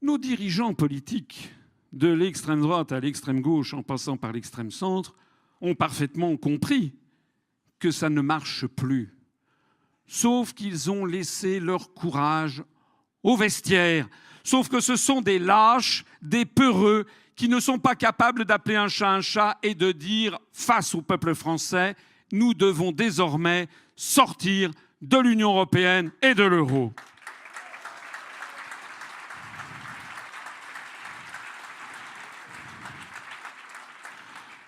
Nos dirigeants politiques, de l'extrême droite à l'extrême gauche en passant par l'extrême centre, ont parfaitement compris que ça ne marche plus. Sauf qu'ils ont laissé leur courage au vestiaire. Sauf que ce sont des lâches, des peureux, qui ne sont pas capables d'appeler un chat et de dire face au peuple français, nous devons désormais sortir de l'Union européenne et de l'euro.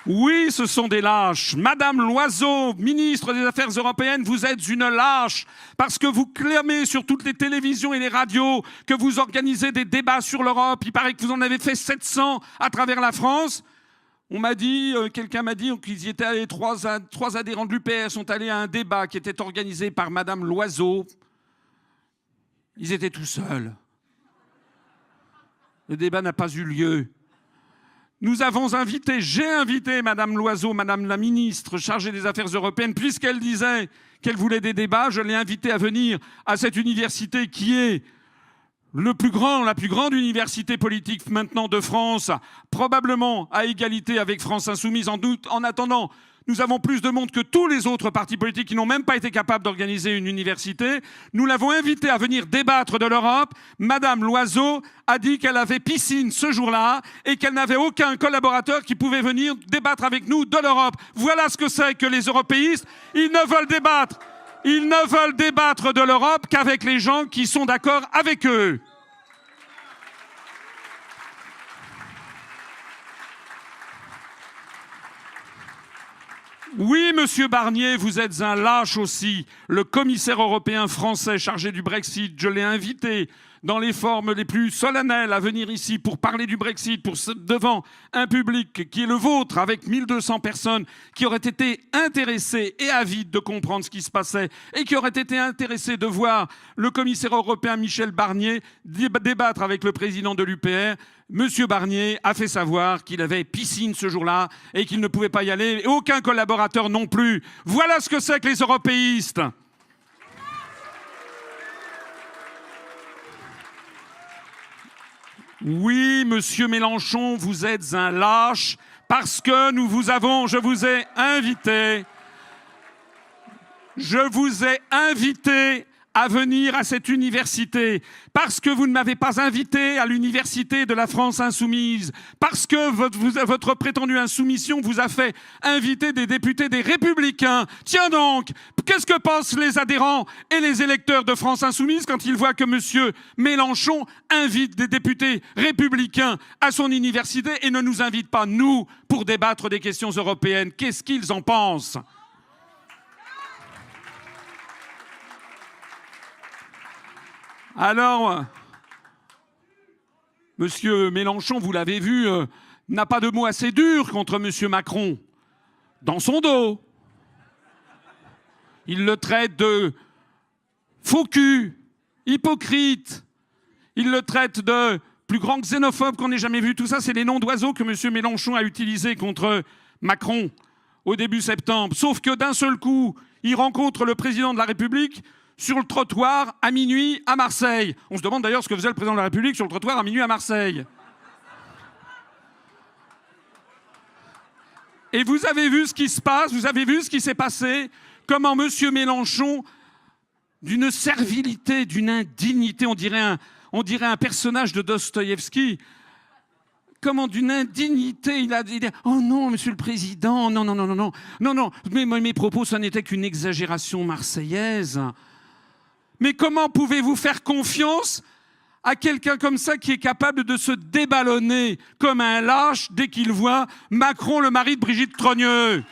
Oui, ce sont des lâches. Madame Loiseau, ministre des Affaires européennes, vous êtes une lâche parce que vous clamez sur toutes les télévisions et les radios que vous organisez des débats sur l'Europe. Il paraît que vous en avez fait 700 à travers la France. On m'a dit, quelqu'un m'a dit qu'ils y étaient allés, trois adhérents de l'UPR sont allés à un débat qui était organisé par Madame Loiseau. Ils étaient tout seuls. Le débat n'a pas eu lieu. Nous avons invité, j'ai invité Madame Loiseau, Madame la ministre chargée des Affaires européennes, puisqu'elle disait qu'elle voulait des débats, je l'ai invitée à venir à cette université qui est la plus grande université politique maintenant de France, probablement à égalité avec France Insoumise. En attendant, nous avons plus de monde que tous les autres partis politiques qui n'ont même pas été capables d'organiser une université. Nous l'avons invitée à venir débattre de l'Europe. Madame Loiseau a dit qu'elle avait piscine ce jour-là et qu'elle n'avait aucun collaborateur qui pouvait venir débattre avec nous de l'Europe. Voilà ce que c'est que les européistes. Ils ne veulent débattre. Ils ne veulent débattre de l'Europe qu'avec les gens qui sont d'accord avec eux. Oui, monsieur Barnier, vous êtes un lâche aussi. Le commissaire européen français chargé du Brexit, je l'ai invité dans les formes les plus solennelles à venir ici pour parler du Brexit, devant un public qui est le vôtre, avec 1200 personnes qui auraient été intéressées et avides de comprendre ce qui se passait et qui auraient été intéressées de voir le commissaire européen Michel Barnier débattre avec le président de l'UPR. Monsieur Barnier a fait savoir qu'il avait piscine ce jour-là et qu'il ne pouvait pas y aller, et aucun collaborateur non plus. Voilà ce que c'est que les européistes. Oui, monsieur Mélenchon, vous êtes un lâche parce que je vous ai invité à venir à cette université, parce que vous ne m'avez pas invité à l'université de la France Insoumise, parce que votre prétendue insoumission vous a fait inviter des députés des Républicains. Tiens donc, qu'est-ce que pensent les adhérents et les électeurs de France Insoumise quand ils voient que M. Mélenchon invite des députés républicains à son université et ne nous invite pas, nous, pour débattre des questions européennes? Qu'est-ce qu'ils en pensent ? Alors, monsieur Mélenchon, vous l'avez vu, n'a pas de mots assez durs contre monsieur Macron. Dans son dos. Il le traite de faux cul, hypocrite. Il le traite de plus grand xénophobe qu'on ait jamais vu. Tout ça, c'est les noms d'oiseaux que monsieur Mélenchon a utilisés contre Macron au début septembre. Sauf que d'un seul coup, il rencontre le président de la République sur le trottoir à minuit à Marseille. On se demande d'ailleurs ce que faisait le président de la République sur le trottoir à minuit à Marseille. Et vous avez vu ce qui se passe, vous avez vu ce qui s'est passé, comment monsieur Mélenchon, d'une servilité, d'une indignité, on dirait un personnage de Dostoïevski, comment d'une indignité, il a dit « Oh non, monsieur le président, non, mes propos, ça n'était qu'une exagération marseillaise. » Mais comment pouvez-vous faire confiance à quelqu'un comme ça qui est capable de se déballonner comme un lâche dès qu'il voit Macron, le mari de Brigitte Trogneux?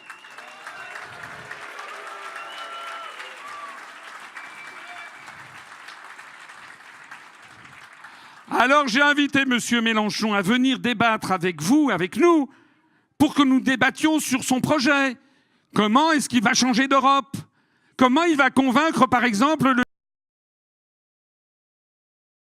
Alors j'ai invité monsieur Mélenchon à venir débattre avec vous, avec nous, pour que nous débattions sur son projet. Comment est-ce qu'il va changer d'Europe? Comment il va convaincre, par exemple,